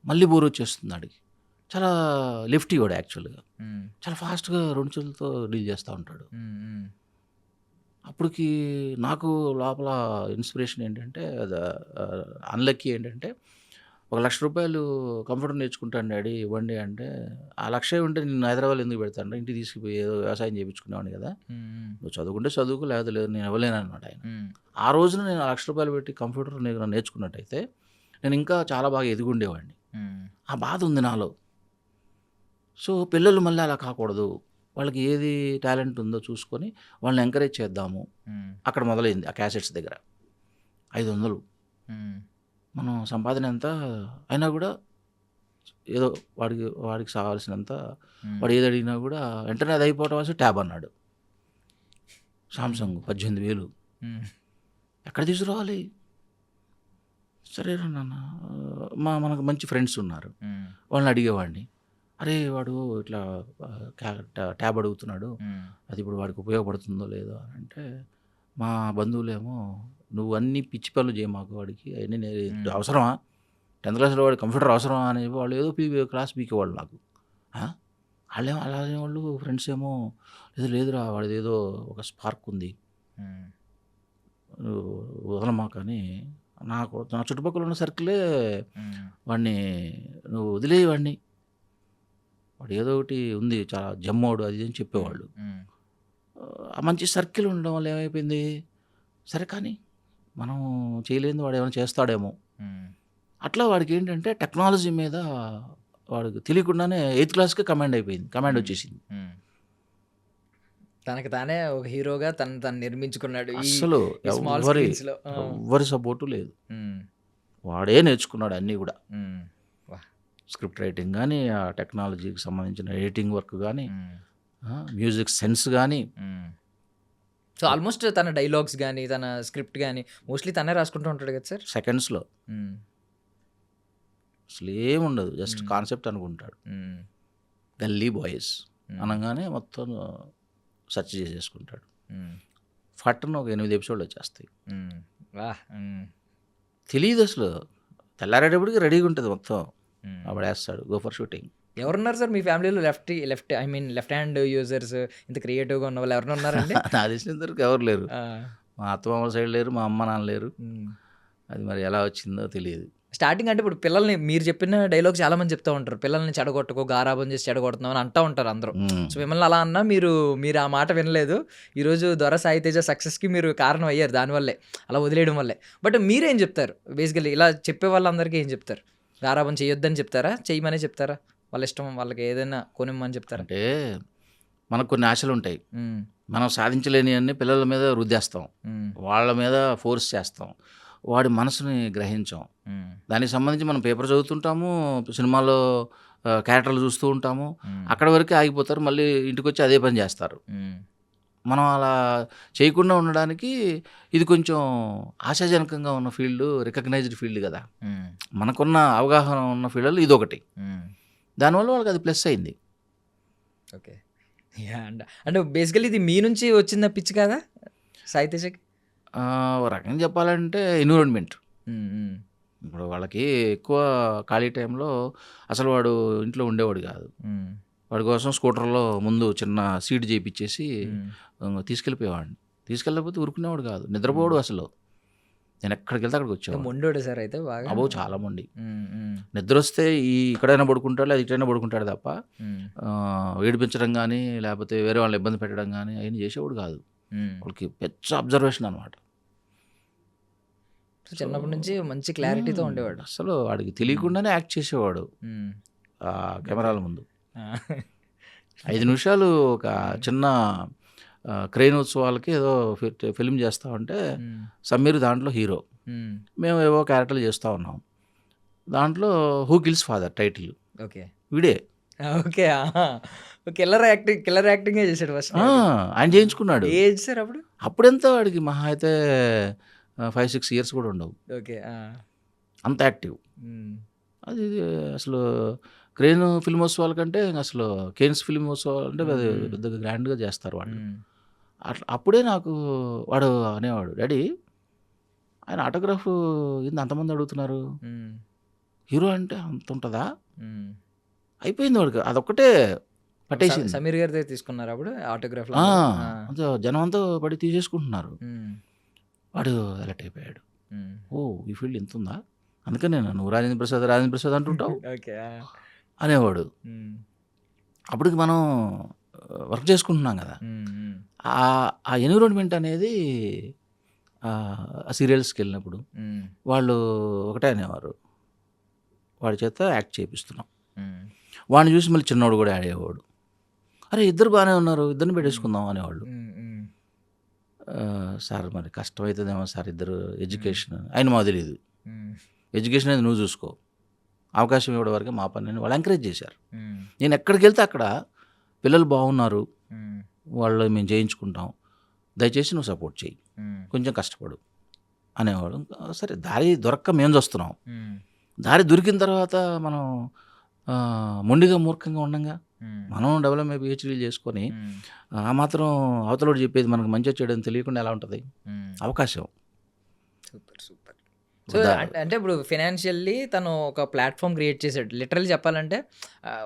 మళ్ళీ బోరొచ్చేస్తుంది ఆడికి. చాలా లెఫ్టీ వాడు యాక్చువల్‌గా. హ్మ్. చాలా ఫాస్ట్‌గా 2 చేతులతో డీల్ చేస్తా ఉంటాడు. హ్మ్. హ్మ్. అప్పటికి నాకు లోపల ఇన్స్పిరేషన్ ఏంటంటే అన్‌లక్కీ ఏంటంటే, ఒక రూ. 1,00,000 కంప్యూటర్ నేర్చుకుంటాను డాడీ ఇవ్వండి అంటే, ఆ 1,00,000 ఉంటే నిన్ను హైదరాబాద్‌లో ఎందుకు పెడతానురా, ఇంటికి తీసుకుపోయి ఏదో వ్యవసాయం చేపించుకునేవాడిని కదా. హ్మ్. నువ్వు చదువుకుంటే చదువుకో, లేకపోతే లేదు, నేను ఇవ్వలేనన్నాడు ఆయన. హ్మ్. ఆ రోజున నేను ఆ రూ. 1,00,000 పెట్టి కంప్యూటర్ నేర్చుకున్నట్టయితే, నేను ఇంకా చాలా బాగా ఎదిగుండేవాడిని. హ్మ్. ఆ బాధ ఉంది నాలో. సో, పిల్లలు మళ్ళీ అలా కాకూడదు, వాళ్ళకి ఏది టాలెంట్ ఉందో చూసుకొని వాళ్ళని ఎంకరేజ్ చేద్దాము. హ్మ్. అక్కడ మొదలైంది ఆ క్యాసెట్స్ దగ్గర. 500 హ్మ్. మనం సంపాదన ఎంత అయినా గూడా ఏదో వాడికి కావాల్సినంత హ్మ్. వాడు ఏది అడిగినా గూడా వెంటనే అది అయిపోవటం వస్తే ట్యాబ్ అన్నాడు. సామ్‌సంగ్ 18,000 హ్మ్. ఎక్కడ తీసుకురావాలి? సరేరా నాన్న మనకు మంచి ఫ్రెండ్స్ ఉన్నారు, వాళ్ళని అడిగేవాడిని. అరే వాడు ఇట్లా ట్యాబ్ అడుగుతున్నాడు, అది ఇప్పుడు వాడికి ఉపయోగపడుతుందో లేదో అని అంటే, మా బంధువులేమో నువ్వు అన్ని పిచ్చి పనులు చేయ మాకు, వాడికి అవన్నీ అవసరమా, 10th క్లాస్లో వాడు కంప్యూటర్ అవసరమా అని వాళ్ళు ఏదో క్లాస్ పీకేవాళ్ళు నాకు. వాళ్ళేమో అలా అనేవాళ్ళు, ఫ్రెండ్స్ ఏమో లేదురా వాడిది ఏదో ఒక స్పార్క్ ఉంది, వదలమా. కానీ నా చుట్టుపక్కల ఉన్న సర్కిలే వాడిని నువ్వు వదిలేయి, వాడిని వాడు ఏదో ఒకటి ఉంది చాలా జమ్మోడు అది అని చెప్పేవాళ్ళు. ఆ మంచి సర్కిల్ ఉండడం వల్ల ఏమైపోయింది, సరే కానీ మనం చేయలేని వాడు ఏమైనా చేస్తాడేమో అట్లా. వాడికి ఏంటంటే టెక్నాలజీ మీద వాడికి తెలియకుండానే 8th క్లాస్కే కమాండ్ వచ్చేసింది. తనకి తానే ఒక హీరోగా తను నిర్మించుకున్నాడు. అసలు ఎవ్వరి సపోర్టు లేదు, వాడే నేర్చుకున్నాడు అన్నీ కూడా. స్క్రిప్ట్ రైటింగ్ కానీ, ఆ టెక్నాలజీకి సంబంధించిన ఎడిటింగ్ వర్క్ కానీ, మ్యూజిక్ సెన్స్ కానీ. సో ఆల్మోస్ట్ తన డైలాగ్స్ కానీ, తన స్క్రిప్ట్ కానీ మోస్ట్లీ తనే రాసుకుంటూ ఉంటాడు కదా సార్. సెకండ్స్లో అసలు ఏముండదు, జస్ట్ కాన్సెప్ట్ అనుకుంటాడు. గల్లీ బాయ్స్ అనగానే మొత్తం సెర్చ్ చేసేసుకుంటాడు. ఫట్టను ఒక 8 ఎపిసోడ్లు వచ్చేస్తాయి. తెలియదు అసలు, తెల్లారేటప్పటికి రెడీగా ఉంటుంది మొత్తం, అప్పుడు వేస్తాడు గో ఫర్ షూటింగ్. ఎవరున్నారు సార్ మీ ఫ్యామిలీలో లెఫ్ట్ హ్యాండ్ యూజర్స్ ఇంత క్రియేటివ్గా ఉన్న వాళ్ళు ఎవరైనా ఉన్నారండి? నా తెలిసినంత వరకు ఎవరు లేరు. మా అత్తమామ సైడ్ లేరు, మా అమ్మ నాన్న లేరు. అది మరి ఎలా వచ్చిందో తెలియదు. స్టార్టింగ్ అంటే ఇప్పుడు పిల్లల్ని మీరు చెప్పిన డైలాగ్ చాలా మంది చెప్తూ ఉంటారు, పిల్లల్ని చెడగొట్టుకో, గారాబం చేసి చెడగొడుతున్నాం అని అంటూ ఉంటారు అందరూ. సో మిమ్మల్ని అలా అన్నా మీరు ఆ మాట వినలేదు. ఈరోజు దొర సాయి తేజ సక్సెస్కి మీరు కారణం అయ్యారు దానివల్లే, అలా వదిలేయడం వల్లే. బట్ మీరేం చెప్తారు బేసికల్లీ ఇలా చెప్పే వాళ్ళందరికీ ఏం చెప్తారు? గారాబం చేయొద్దని చెప్తారా, చేయమనే చెప్తారా, వాళ్ళ ఇష్టం వాళ్ళకి ఏదైనా కొనిమ్మని చెప్తారా? అంటే మనకు కొన్ని ఆశలు ఉంటాయి, మనం సాధించలేని అన్ని పిల్లల మీద రుద్దేస్తాం, వాళ్ళ మీద ఫోర్స్ చేస్తాం, వాడి మనసుని గ్రహించాం. దానికి సంబంధించి మనం పేపర్ చదువుతుంటాము, సినిమాలో క్యారెక్టర్లు చూస్తూ ఉంటాము, అక్కడ వరకే ఆగిపోతారు, మళ్ళీ ఇంటికి వచ్చి అదే పని చేస్తారు. మనం అలా చేయకుండా ఉండడానికి ఇది కొంచెం ఆశాజనకంగా ఉన్న ఫీల్డ్, రికగ్నైజ్డ్ ఫీల్డ్ కదా, మనకున్న అవగాహన ఉన్న ఫీల్డ్లో ఇది ఒకటి. దానివల్ల వాళ్ళకి అది ప్లస్ అయింది. ఓకే, అంటే బేసికల్లీ ఇది మీ నుంచి వచ్చిన పిచ్చి కదా సాయి తేజకి? రకంగా చెప్పాలంటే ఎన్విరాన్మెంట్. ఇప్పుడు వాళ్ళకి ఎక్కువ ఖాళీ టైంలో అసలు వాడు ఇంట్లో ఉండేవాడు కాదు. వాడి కోసం స్కూటర్లో ముందు చిన్న సీట్ చేయించేసి తీసుకెళ్ళిపోయేవాడిని. తీసుకెళ్ళకపోతే ఊరుకునేవాడు కాదు, నిద్రపోవాడు అసలు. నేను ఎక్కడికి వెళ్తే అక్కడికి వచ్చాను. మొండోడు సార్ అయితే బాగా. అబ్బో చాలా మొండి. నిద్ర వస్తే ఇక్కడైనా పడుకుంటాడు, అది ఇక్కడైనా పడుకుంటాడు తప్ప ఏడిపించడం కానీ లేకపోతే వేరే వాళ్ళని ఇబ్బంది పెట్టడం కానీ అవన్నీ చేసేవాడు కాదు. వాళ్ళకి పెద్ద అబ్జర్వేషన్ అనమాట. చిన్నప్పటి నుంచి మంచి క్లారిటీతో ఉండేవాడు. అసలు వాడికి తెలియకుండానే యాక్ట్ చేసేవాడు కెమెరాల ముందు. 5 నిమిషాలు ఒక చిన్న క్రెయిన్ ఉత్సవాలకి ఏదో ఫిల్మ్ చేస్తా ఉంటే సమీర్ దాంట్లో హీరో, మేము ఏవో క్యారెక్టర్లు చేస్తూ ఉన్నాం. దాంట్లో who kills father title okay వీడే. ఓకే, కిల్లర్ యాక్టింగే చేశాడు ఫస్ట్. ఆయన చేయించుకున్నాడు. ఏజ్ సార్ అప్పుడు? అప్పుడెంత వాడికి మహా అయితే 5-6 ఇయర్స్ కూడా ఉండవు. ఓకే, అంత యాక్టివ్. అది అసలు క్రెయిన్ ఫిల్మోత్సవాల కంటే అసలు కేన్స్ ఫిల్మోత్సవాలు అంటే పెద్దగా గ్రాండ్గా చేస్తారు వాళ్ళు. అట్లా అప్పుడే నాకు వాడు అనేవాడు, డాడీ ఆయన ఆటోగ్రాఫ్ ఏంది అంతమంది అడుగుతున్నారు, హీరో అంటే అంత ఉంటుందా? అయిపోయింది వాడికి, అదొక్కటే పట్టేసింది. సమీర్ గారి దగ్గర తీసుకున్నారు అప్పుడు ఆటోగ్రాఫ్, అంత జనం అంతా పడి తీసేసుకుంటున్నారు. వాడు అలర్ట్ అయిపోయాడు, ఓ ఈ ఫీల్డ్ ఇంత ఉందా, అందుకని నువ్వు రాజేంద్ర ప్రసాద్ అంటుంటావు అనేవాడు. అప్పటికి మనం వర్క్ చేసుకుంటున్నాం కదా, ఆ ఎన్విరాన్మెంట్ అనేది ఆ సీరియల్స్కి వెళ్ళినప్పుడు వాళ్ళు ఒకటే అనేవారు, వాడి చేత యాక్ట్ చేపిస్తున్నాం. వాడిని చూసి మళ్ళీ చిన్నవాడు కూడా యాడ్ అయ్యేవాడు, అరే ఇద్దరు బాగానే ఉన్నారు, ఇద్దరిని పెట్టేసుకుందాం అనేవాళ్ళు. సార్ మరి కష్టమవుతుందేమో సార్, ఇద్దరు ఎడ్యుకేషన్ ఆయన మాకు తెలియదు, ఎడ్యుకేషన్ అనేది నువ్వు చూసుకో, అవకాశం ఇవ్వడం వరకు మా పని వాళ్ళు ఎంకరేజ్ చేశారు. నేను ఎక్కడికి వెళ్తే అక్కడ పిల్లలు బాగున్నారు, వాళ్ళు మేము చేయించుకుంటాం, దయచేసి నువ్వు సపోర్ట్ చేయి, కొంచెం కష్టపడు అనేవాడు. సరే దారి దొరక్క మేము చూస్తున్నాం. దారి దొరికిన తర్వాత మనం మొండిగా మూర్ఖంగా ఉండంగా మనం డెవలప్ పిహెచ్డీలు చేసుకొని ఆ మాత్రం అవతలోడు చెప్పేది మనకు మంచిగా చేయడం తెలియకుండా ఎలా ఉంటుంది అవకాశం. Super super. సో అంటే ఇప్పుడు ఫినాన్షియల్లీ తను ఒక ప్లాట్ఫామ్ క్రియేట్ చేశాడు. లిటరల్లీ చెప్పాలంటే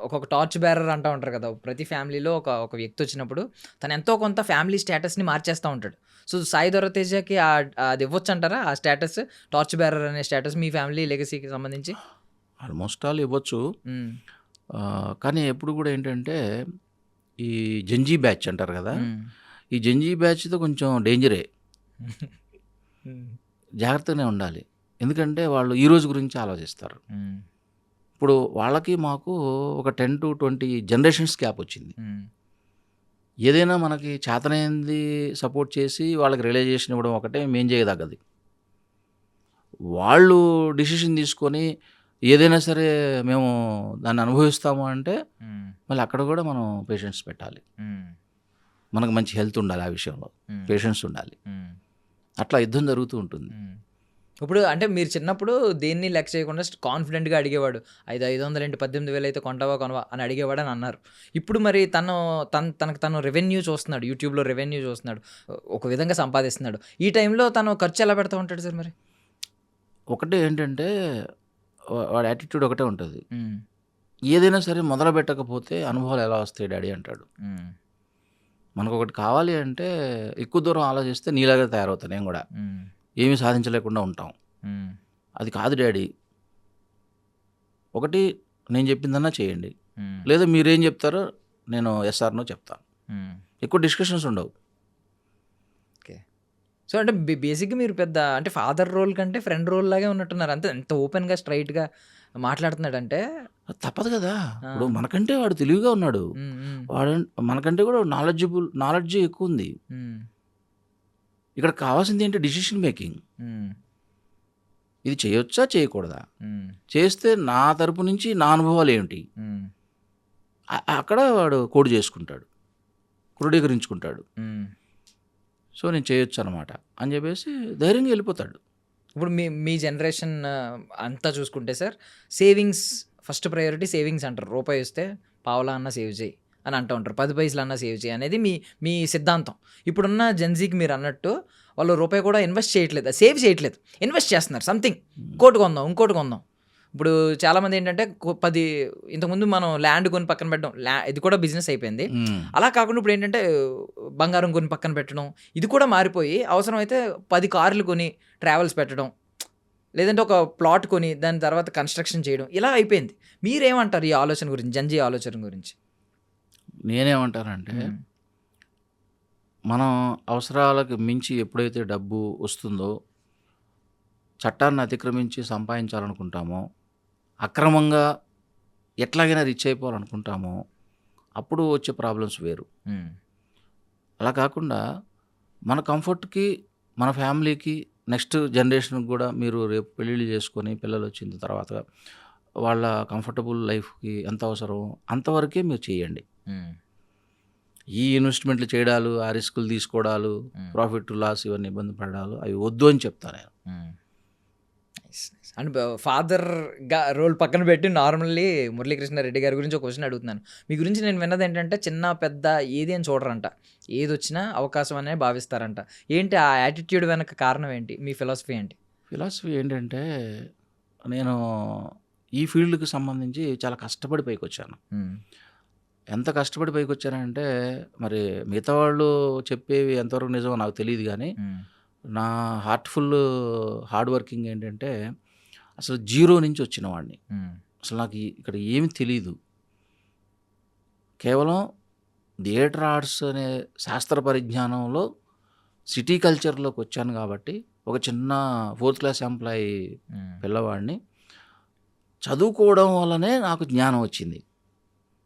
ఒక్కొక్క టార్చ్ బేరర్ అంటూ ఉంటారు కదా, ప్రతి ఫ్యామిలీలో ఒక వ్యక్తి వచ్చినప్పుడు తను ఎంతో కొంత ఫ్యామిలీ స్టేటస్ని మార్చేస్తూ ఉంటాడు. సో సాయి ధరమ్ అది ఇవ్వచ్చు అంటారా ఆ స్టేటస్, టార్చ్ బేరర్ అనే స్టేటస్ మీ ఫ్యామిలీ లెగసీకి సంబంధించి? ఆల్మోస్ట్ ఆల్ ఇవ్వచ్చు. కానీ ఎప్పుడు కూడా ఏంటంటే ఈ జంజీ బ్యాచ్ అంటారు కదా, ఈ జంజీ బ్యాచ్తో కొంచెం డేంజరే, జాగ్రత్తగానే ఉండాలి. ఎందుకంటే వాళ్ళు ఈ రోజు గురించి ఆలోచిస్తారు. ఇప్పుడు వాళ్ళకి మాకు ఒక 10 to 20 జనరేషన్స్ గ్యాప్ వచ్చింది. ఏదైనా మనకి చేతనైంది సపోర్ట్ చేసి వాళ్ళకి రియలైజేషన్ ఇవ్వడం ఒకటే మేం చేయదగ్గది. వాళ్ళు డిసిషన్ తీసుకొని ఏదైనా సరే మేము దాన్ని అనుభవిస్తాము అంటే మళ్ళీ అక్కడ కూడా మనం పేషెన్స్ పెట్టాలి. మనకు మంచి హెల్త్ ఉండాలి, ఆ విషయంలో పేషెన్స్ ఉండాలి. అట్లా యుద్ధం జరుగుతూ ఉంటుంది. ఇప్పుడు అంటే మీరు చిన్నప్పుడు దేన్ని లెక్క చేయకుండా కాన్ఫిడెంట్గా అడిగేవాడు, 500 ఏంటి 18,000 అయితే కొంటావా కొనవా అని అడిగేవాడు అని అన్నారు. ఇప్పుడు మరి తనకు రెవెన్యూ చూస్తున్నాడు, యూట్యూబ్లో రెవెన్యూ చూస్తున్నాడు, ఒక విధంగా సంపాదిస్తున్నాడు. ఈ టైంలో తను ఖర్చు ఎలా పెడతా ఉంటాడు సార్? మరి ఒకటే ఏంటంటే వాడి యాటిట్యూడ్ ఒకటే ఉంటుంది. ఏదైనా సరే మొదలు పెట్టకపోతే అనుభవాలు ఎలా వస్తాయి డాడీ అంటాడు. మనకు ఒకటి కావాలి అంటే ఎక్కువ దూరం ఆలోచిస్తే నీలాగా తయారవుతాను నేను కూడా, ఏమీ సాధించలేకుండా ఉంటాం. అది కాదు డాడీ, ఒకటి నేను చెప్పిందన్నా చేయండి, లేదా మీరేం చెప్తారో నేను ఎస్ఆర్నో చెప్తాను. ఎక్కువ డిస్కషన్స్ ఉండవు. ఓకే. సో అంటే బేసిక్గా మీరు పెద్ద అంటే ఫాదర్ రోల్ కంటే ఫ్రెండ్ రోల్ లాగే ఉన్నట్టున్నారు. అంతే, ఎంత ఓపెన్గా స్ట్రైట్గా మాట్లాడుతున్నాడంటే తప్పదు కదా. ఇప్పుడు మనకంటే వాడు తెలివిగా ఉన్నాడు, వాడు మనకంటే కూడా నాలెడ్జ్ ఎక్కువ ఉంది. ఇక్కడ కావాల్సింది ఏంటి? Decision making. ఇది చేయొచ్చా చేయకూడదా, చేస్తే నా తరపు నుంచి నా అనుభవాలు ఏమిటి, అక్కడ వాడు కోడ్ చేసుకుంటాడు, క్రోడీకరించుకుంటాడు. సో నేను చేయొచ్చు అనమాట అని చెప్పేసి ధైర్యంగా వెళ్ళిపోతాడు. ఇప్పుడు మీ జనరేషన్ అంతా చూసుకుంటే sir, savings first priority. Savings అంటారు, రూపాయి వస్తే పావలా అన్న సేవ్ చేయి అని అంటూ ఉంటారు, 10 పైసలు అన్న సేవ్ చేయి అనేది మీ సిద్ధాంతం. ఇప్పుడున్న జెన్జీకి మీరు అన్నట్టు వాళ్ళు రూపాయి కూడా ఇన్వెస్ట్ చేయట్లేదు, సేవ్ చేయట్లేదు, ఇన్వెస్ట్ చేస్తున్నారు. సంథింగ్ ఇంకోటి కొందాం. ఇప్పుడు చాలామంది ఏంటంటే ఇంతకుముందు మనం ల్యాండ్ కొని పక్కన పెట్టడం, ఇది కూడా బిజినెస్ అయిపోయింది. అలా కాకుండా ఇప్పుడు ఏంటంటే బంగారం కొని పక్కన పెట్టడం, ఇది కూడా మారిపోయి అవసరమైతే 10 కార్లు కొని ట్రావెల్స్ పెట్టడం, లేదంటే ఒక ప్లాట్ కొని దాని తర్వాత కన్స్ట్రక్షన్ చేయడం, ఇలా అయిపోయింది. మీరేమంటారు ఈ ఆలోచన గురించి, జంజీ ఆలోచన గురించి? నేనేమంటానంటే, మనం అవసరాలకు మించి ఎప్పుడైతే డబ్బు వస్తుందో, చట్టాన్ని అతిక్రమించి సంపాదించాలనుకుంటామో, అక్రమంగా ఎట్లాగైనా రిచ్ అయిపోవాలనుకుంటామో, అప్పుడు వచ్చే ప్రాబ్లమ్స్ వేరు. అలా కాకుండా మన కంఫర్ట్కి, మన ఫ్యామిలీకి, నెక్స్ట్ జనరేషన్కి కూడా మీరు రేపు పెళ్ళిళ్ళు చేసుకొని పిల్లలు వచ్చిన తర్వాత వాళ్ళ కంఫర్టబుల్ లైఫ్కి ఎంత అవసరం అంతవరకే మీరు చేయండి. ఈ ఇన్వెస్ట్మెంట్లు చేయడాలు, ఆ రిస్కులు తీసుకోవడాలు, ప్రాఫిట్ లాస్ ఇవన్నీ ఇబ్బంది పడాలు అవి వద్దు అని చెప్తాను నేను. అండ్ ఫాదర్గా రోల్ పక్కన పెట్టి నార్మల్లీ మురళీకృష్ణారెడ్డి గారి గురించి ఒక క్వశ్చన్ అడుగుతున్నాను. మీ గురించి నేను విన్నది ఏంటంటే, చిన్న పెద్ద ఏది అని చూడరంట, ఏది వచ్చినా అవకాశం అనే భావిస్తారంట. ఏంటి ఆ యాటిట్యూడ్ వెనక కారణం ఏంటి? మీ ఫిలాసఫీ ఏంటి? ఫిలాసఫీ ఏంటంటే, నేను ఈ ఫీల్డ్కి సంబంధించి చాలా కష్టపడి పైకి వచ్చాను. ఎంత కష్టపడి పైకి వచ్చానంటే, మరి మిగతా వాళ్ళు చెప్పేవి ఎంతవరకు నిజమో నాకు తెలియదు, కానీ నా హార్డ్ వర్కింగ్ ఏంటంటే, అసలు జీరో నుంచి వచ్చిన వాడిని. అసలు నాకు ఇక్కడ ఏమి తెలీదు, కేవలం థియేటర్ ఆర్ట్స్ అనే శాస్త్ర పరిజ్ఞానంలో సిటీ కల్చర్లోకి వచ్చాను. కాబట్టి ఒక చిన్న 4th క్లాస్ ఎంప్లాయీ పిల్లవాడిని చదువుకోవడం వల్లనే నాకు జ్ఞానం వచ్చింది.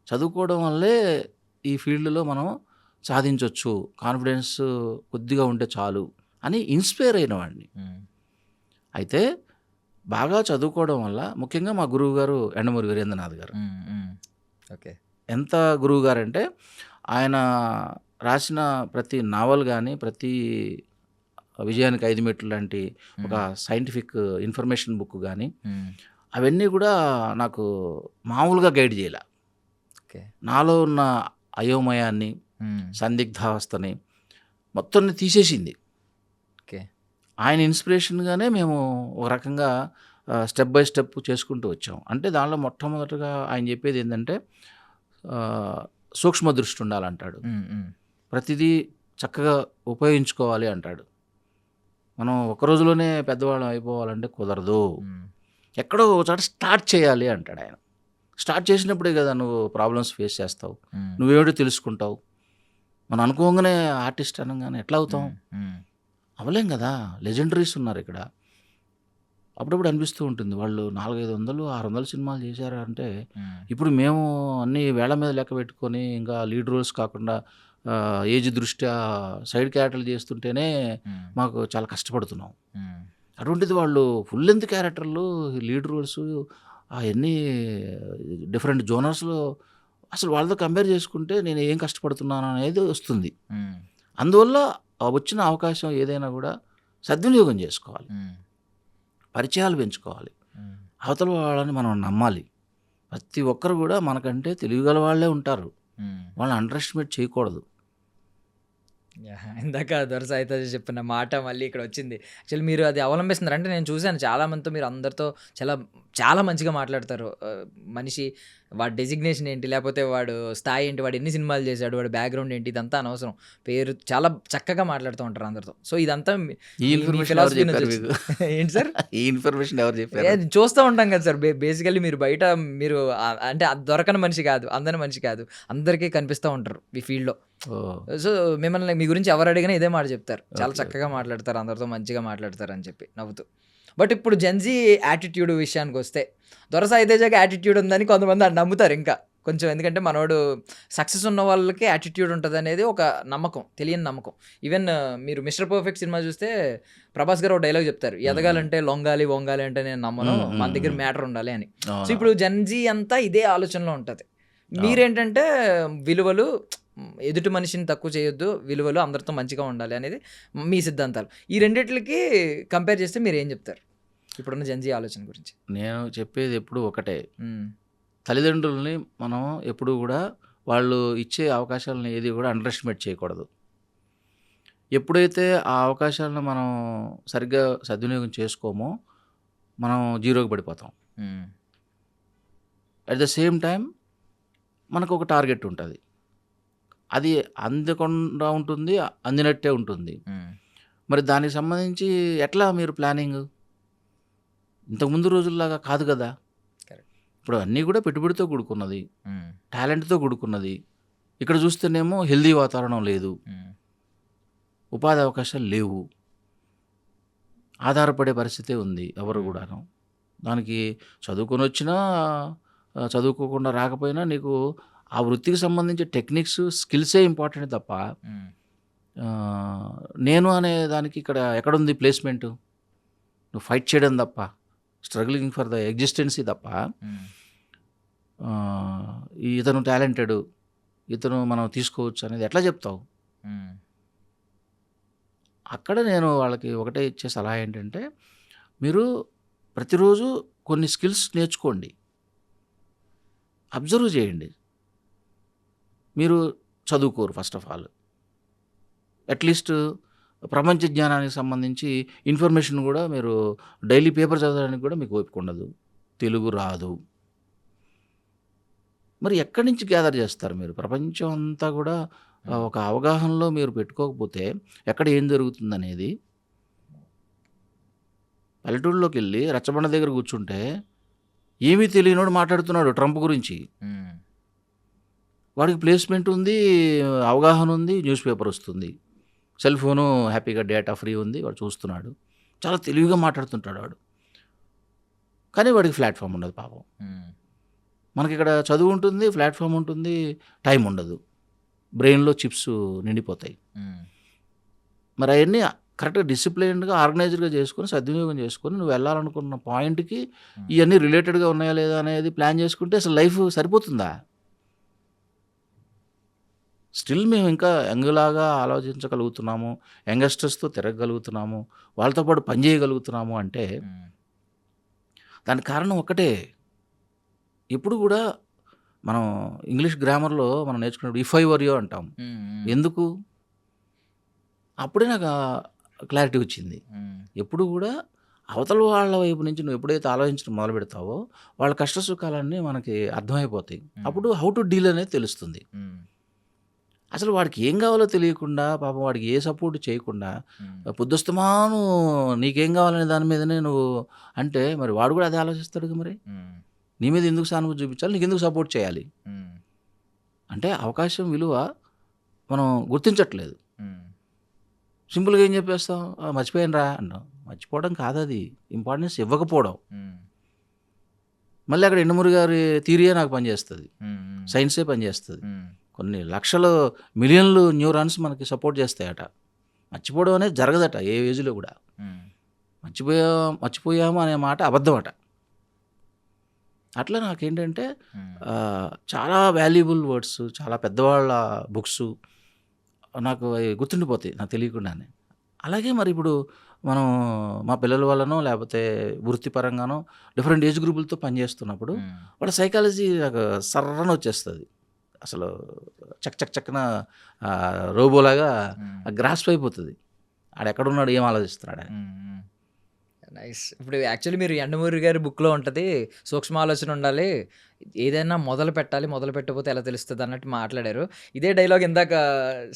చదువుకోవడం వల్లే ఈ ఫీల్డ్లో మనం సాధించవచ్చు, కాన్ఫిడెన్స్ కొద్దిగా ఉంటే చాలు అని ఇన్స్పైర్ అయిన వాడిని. అయితే బాగా చదువుకోవడం వల్ల, ముఖ్యంగా మా గురువు గారు ఎండమూరి వీరేంద్రనాథ్ గారు. ఓకే. ఎంత గురువు గారు అంటే, ఆయన రాసిన ప్రతి నావల్ కానీ, ప్రతి విజయానికి 5 మెట్లు లాంటి ఒక సైంటిఫిక్ ఇన్ఫర్మేషన్ బుక్ కానీ మ్మ్. అవన్నీ కూడా నాకు మామూలుగా గైడ్ చేయాల. ఓకే. నాలో ఉన్న అయోమయాన్ని, మ్మ్. సందిగ్ధావస్థని మొత్తాన్ని తీసేసింది. ఓకే. ఆయన ఇన్స్పిరేషన్గానే మేము ఒక రకంగా స్టెప్ బై స్టెప్ చేసుకుంటూ వచ్చాం. అంటే దానిలో మొట్టమొదటిగా ఆయన చెప్పేది ఏంటంటే సూక్ష్మ దృష్టి ఉండాలంటాడు. మ్మ్. మ్మ్. ప్రతిదీ చక్కగా ఉపయోగించుకోవాలి అంటాడు. మనం ఒక రోజులోనే పెద్దవాళ్ళం అయిపోవాలంటే కుదరదు. మ్మ్. ఎక్కడో ఒక చోట స్టార్ట్ చేయాలి అంటాడు ఆయన. స్టార్ట్ చేసినప్పుడే కదా నువ్వు ప్రాబ్లమ్స్ ఫేస్ చేస్తావు, మ్మ్. నువ్వేమిటో తెలుసుకుంటావు. మనం అనుకోగానే ఆర్టిస్ట్ అనగానే ఎట్లా అవుతాం? మ్మ్. అవలేం కదా. లెజెండరీస్ ఉన్నారు ఇక్కడ. అప్పుడప్పుడు అనిపిస్తూ ఉంటుంది, వాళ్ళు 400-500 600 సినిమాలు చేశారు అంటే మ్మ్. ఇప్పుడు మేము అన్ని వేళ మీద లెక్క పెట్టుకొని ఇంకా లీడ్ రోల్స్ కాకుండా ఏజ్ దృష్ట్యా సైడ్ క్యారెక్టర్లు చేస్తుంటేనే మ్మ్. మాకు చాలా కష్టపడుతున్నాం. మ్మ్. అటువంటిది వాళ్ళు ఫుల్ లెంత్ క్యారెక్టర్లు, లీడ్ రోల్స్ అవన్నీ డిఫరెంట్ జోనర్స్లో అసలు వాళ్ళతో కంపేర్ చేసుకుంటే నేను ఏం కష్టపడుతున్నాను అనేది వస్తుంది. మ్మ్. అందువల్ల ఆ వచ్చిన అవకాశం ఏదైనా కూడా సద్వినియోగం చేసుకోవాలి, మ్మ్. పరిచయాలు పెంచుకోవాలి, మ్మ్. అవతల వాళ్ళని మనం నమ్మాలి. ప్రతి ఒక్కరు కూడా మనకంటే తెలివిగల వాళ్ళే ఉంటారు, మ్మ్. వాళ్ళని అండర్ ఎస్టిమేట్ చేయకూడదు. ఇందాక దొరస అయితే చెప్పిన మాట మళ్ళీ ఇక్కడ వచ్చింది. యాక్చువల్లీ మీరు అది అవలంబిస్తున్నారు. అంటే నేను చూశాను చాలా మందితో, మీరు అందరితో చాలా చాలా మంచిగా మాట్లాడతారు. మనిషి వాడి డెసిగ్నేషన్ ఏంటి, లేకపోతే వాడు స్థాయి ఏంటి, వాడు ఎన్ని సినిమాలు చేశాడు, వాడి బ్యాక్గ్రౌండ్ ఏంటి, ఇదంతా అనవసరం. పేరు చాలా చక్కగా మాట్లాడుతూ ఉంటారు అందరితో. సో ఇదంతా ఈ ఇన్ఫర్మేషన్ ఎవరు చెప్పారు మీకు? ఏంటి సార్? ఈ ఇన్ఫర్మేషన్ ఎవరు చెప్పారు? చూస్తూ ఉంటాం కదా సార్. బేసికల్లీ మీరు బయట మీరు అంటే దొరకని మనిషి కాదు, అందని మనిషి కాదు, అందరికీ కనిపిస్తూ ఉంటారు ఈ ఫీల్డ్లో. సో మిమ్మల్ని మీ గురించి ఎవరు అడిగినా ఇదే మాట చెప్తారు, చాలా చక్కగా మాట్లాడతారు, అందరితో మంచిగా మాట్లాడతారు అని చెప్పి నవ్వుతూ. బట్ ఇప్పుడు జెన్జీ యాటిట్యూడ్ విషయానికి వస్తే, దొరస ఐతేజాకి యాటిట్యూడ్ ఉందని కొంతమంది నమ్ముతారు ఇంకా కొంచెం. ఎందుకంటే మనోడు సక్సెస్ ఉన్న వాళ్ళకి యాటిట్యూడ్ ఉంటుంది అనేది ఒక నమ్మకం, తెలియని నమ్మకం. ఈవెన్ మీరు మిస్టర్ పర్ఫెక్ట్ సినిమా చూస్తే ప్రభాస్ గారు ఒక డైలాగ్ చెప్తారు, ఎదగాలంటే లొంగాలి వంగాలి అంటే నేను నమ్మను, మన దగ్గర మ్యాటర్ ఉండాలి అని. సో ఇప్పుడు జెన్జీ అంతా ఇదే ఆలోచనలో ఉంటుంది. మీరేంటంటే విలువలు, ఎదుటి మనిషిని తక్కువ చేయొద్దు, విలువలు, అందరితో మంచిగా ఉండాలి అనేది మీ సిద్ధాంతాలు. ఈ రెండిట్లకి కంపేర్ చేస్తే మీరు ఏం చెప్తారు ఇప్పుడున్న జెన్జీ ఆలోచన గురించి? నేను చెప్పేది ఎప్పుడు ఒకటే, మ్మ్. తల్లిదండ్రులని మనం ఎప్పుడు కూడా వాళ్ళు ఇచ్చే అవకాశాలను ఏది కూడా అండర్ ఎస్టిమేట్ చేయకూడదు. ఎప్పుడైతే ఆ అవకాశాలను మనం సరిగ్గా సద్వినియోగం చేసుకోమో మనం జీరోకి పడిపోతాం. మ్మ్. అట్ ద సేమ్ టైం మనకు ఒక టార్గెట్ ఉంటుంది, అది అందకుండా ఉంటుంది, అందినట్టే ఉంటుంది. మ్మ్. మరి దానికి సంబంధించి ఎట్లా మీరు ప్లానింగ్? ఇంతకుముందు రోజుల్లాగా కాదు కదా. Correct. ఇప్పుడు అన్నీ కూడా పెట్టుబడితో కూడుకున్నది, మ్మ్. టాలెంట్తో కూడుకున్నది. ఇక్కడ చూస్తేనేమో హెల్దీ వాతావరణం లేదు, మ్మ్. ఉపాధి అవకాశాలు లేవు, ఆధారపడే పరిస్థితే ఉంది ఎవరు కూడాను. దానికి చదువుకొని వచ్చినా చదువుకోకుండా రాకపోయినా నీకు ఆ వృత్తికి సంబంధించి టెక్నిక్స్, స్కిల్సే ఇంపార్టెంట్ తప్ప మ్మ్. నేను అనే దానికి ఇక్కడ ఎక్కడుంది ప్లేస్మెంట్? నువ్వు ఫైట్ చేయడం తప్ప, స్ట్రగ్లింగ్ ఫర్ ద ఎగ్జిస్టెన్సీ తప్ప మ్మ్. ఇతను టాలెంటెడ్, ఇతను మనం తీసుకోవచ్చు అనేది ఎట్లా చెప్తావు? మ్మ్. అక్కడ నేను వాళ్ళకి ఒకటే ఇచ్చే సలహా ఏంటంటే, మీరు ప్రతిరోజు కొన్ని స్కిల్స్ నేర్చుకోండి, అబ్జర్వ్ చేయండి. మీరు చదువుకోరు ఫస్ట్ ఆఫ్ ఆల్, అట్లీస్ట్ ప్రపంచ జ్ఞానానికి సంబంధించి ఇన్ఫర్మేషన్ కూడా మీరు డైలీ పేపర్ చదవడానికి కూడా మీకు ఓపిక ఉండదు, తెలుగు రాదు. మరి ఎక్కడి నుంచి గ్యాదర్ చేస్తారు మీరు? ప్రపంచం అంతా కూడా ఒక అవగాహనలో మీరు పెట్టుకోకపోతే ఎక్కడ ఏం జరుగుతుందనేది. పల్లెటూరులోకి వెళ్ళి రచ్చబండ దగ్గర కూర్చుంటే ఏమీ తెలియనోడు మాట్లాడుతున్నాడు ట్రంప్ గురించి. మ్మ్. వాడికి ప్లేస్మెంట్ ఉంది, అవగాహన ఉంది, న్యూస్ పేపర్ వస్తుంది, సెల్ ఫోను హ్యాపీగా డేటా ఫ్రీ ఉంది, వాడు చూస్తున్నాడు, చాలా తెలివిగా మాట్లాడుతుంటాడు వాడు. కానీ వాడికి ప్లాట్ఫామ్ ఉండదు పాపం. మ్మ్. మనకి ఇక్కడ చదువు ఉంటుంది, ప్లాట్ఫామ్ ఉంటుంది, టైం ఉండదు, బ్రెయిన్లో చిప్స్ నిండిపోతాయి. మ్మ్. మరి అవన్నీ కరెక్ట్గా డిసిప్లైన్డ్గా ఆర్గనైజ్డ్గా చేసుకొని సద్వినియోగం చేసుకొని నువ్వు వెళ్ళాలనుకున్న పాయింట్కి ఇవన్నీ రిలేటెడ్గా ఉన్నాయా లేదా అనేది ప్లాన్ చేసుకుంటే అసలు లైఫ్ సరిపోతుందా? స్టిల్ మేము ఇంకా యంగ్‌లాగా ఆలోచించగలుగుతున్నాము. యంగస్టర్స్‌తో తిరగగలుగుతున్నాము. వాళ్ళతో పాటు పని చేయగలుగుతున్నాము అంటే దానికి కారణం ఒక్కటే. ఎప్పుడు కూడా మనం ఇంగ్లీష్ గ్రామర్‌లో మనం నేర్చుకున్నప్పుడు ఇఫ్ ఐ వర్ యూ అంటాం. ఎందుకు? అప్పుడే నాకు క్లారిటీ వచ్చింది. ఎప్పుడు కూడా అవతల వాళ్ళ వైపు నుంచి నువ్వు ఎప్పుడైతే ఆలోచించడం మొదలుపెడతావో వాళ్ళ కష్ట సుఖాలన్నీ మనకి అర్థమైపోతాయి. అప్పుడు హౌ టు డీల్ అనేది తెలుస్తుంది. అసలు వాడికి ఏం కావాలో తెలియకుండా పాపం వాడికి ఏ సపోర్ట్ చేయకుండా పొద్దుస్తమాను నీకేం కావాలనే దాని మీదనే నువ్వు అంటే మరి వాడు కూడా అదే ఆలోచిస్తాడు మరి. నీ మీద ఎందుకు సానుభూతి చూపించాలి, నీకు ఎందుకు సపోర్ట్ చేయాలి అంటే అవకాశం విలువ మనం గుర్తించట్లేదు. సింపుల్గా ఏం చెప్పేస్తాం, మర్చిపోయాను రా అన్నాం. మర్చిపోవడం కాదు, అది ఇంపార్టెన్స్ ఇవ్వకపోవడం. మళ్ళీ అక్కడ ఎండమూరి గారి థియరీయే నాకు పనిచేస్తుంది, సైన్సే పనిచేస్తుంది. కొన్ని లక్షలు మిలియన్లు న్యూరాన్స్ మనకి సపోర్ట్ చేస్తాయట. మర్చిపోవడం అనేది జరగదట ఏ ఏజ్లో కూడా. మర్చిపోయాము అనే మాట అబద్ధం అట. అట్లా నాకేంటంటే చాలా వాల్యుబుల్ వర్డ్స్, చాలా పెద్దవాళ్ళ బుక్స్ నాకు అవి గుర్తుండిపోతాయి నాకు తెలియకుండానే. అలాగే మరి ఇప్పుడు మనం మా పిల్లల వల్లనో లేకపోతే వృత్తిపరంగానో డిఫరెంట్ ఏజ్ గ్రూపులతో పనిచేస్తున్నప్పుడు వాళ్ళ సైకాలజీ నాకు సర్రన వచ్చేస్తుంది. అసలు చక్కన రోబోలాగా గ్రాస్ప్ అయిపోతుంది. ఆడెక్కడున్నాడు, ఏం ఆలోచిస్తున్నాడు. నైస్. ఇప్పుడు యాక్చువల్లీ మీరు యండమూరి గారి బుక్లో ఉంటుంది, సూక్ష్మ ఆలోచన ఉండాలి, ఏదైనా మొదలు పెట్టాలి, మొదలు పెట్టకపోతే ఎలా తెలుస్తుంది అన్నట్టు మాట్లాడారు. ఇదే డైలాగ్ ఇందాక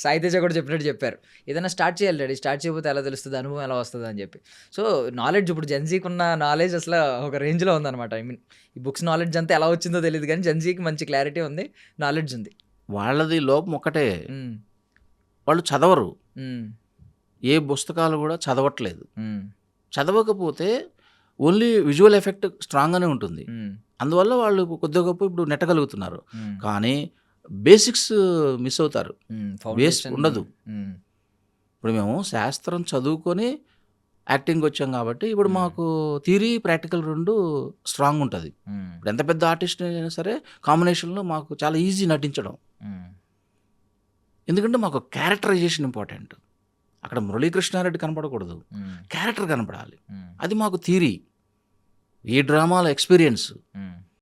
సాయితేజ కూడా చెప్పినట్టు చెప్పారు, ఏదైనా స్టార్ట్ చేయాలి డాడీ, స్టార్ట్ చేయకపోతే ఎలా తెలుస్తుంది, అనుభవం ఎలా వస్తుంది అని చెప్పి. సో నాలెడ్జ్ ఇప్పుడు జెన్జీకి ఉన్న నాలెడ్జ్ అసలు ఒక రేంజ్లో ఉందన్నమాట. ఐ మీన్ ఈ బుక్స్ నాలెడ్జ్ అంతా ఎలా వచ్చిందో తెలియదు కానీ జెన్జీకి మంచి క్లారిటీ ఉంది, నాలెడ్జ్ ఉంది. వాళ్ళది లోపం ఒక్కటే, వాళ్ళు చదవరు. ఏ పుస్తకాలు కూడా చదవట్లేదు. చదవకపోతే ఓన్లీ విజువల్ ఎఫెక్ట్ స్ట్రాంగ్గానే ఉంటుంది. అందువల్ల వాళ్ళు కొద్దిగా గొప్ప ఇప్పుడు నెట్టగలుగుతున్నారు. కానీ బేసిక్స్ మిస్ అవుతారు, బేస్ ఉండదు. ఇప్పుడు మేము శాస్త్రం చదువుకొని యాక్టింగ్ వచ్చాం కాబట్టి ఇప్పుడు మాకు థియరీ ప్రాక్టికల్ రెండు స్ట్రాంగ్ ఉంటుంది. ఇప్పుడు ఎంత పెద్ద ఆర్టిస్ట్ అయినా సరే కాంబినేషన్లో మాకు చాలా ఈజీ నటించడం. ఎందుకంటే మాకు క్యారెక్టరైజేషన్ ఇంపార్టెంట్. అక్కడ మురళీకృష్ణారెడ్డి కనపడకూడదు, క్యారెక్టర్ కనపడాలి. అది మాకు థియరీ. ఈ డ్రామాల ఎక్స్పీరియన్స్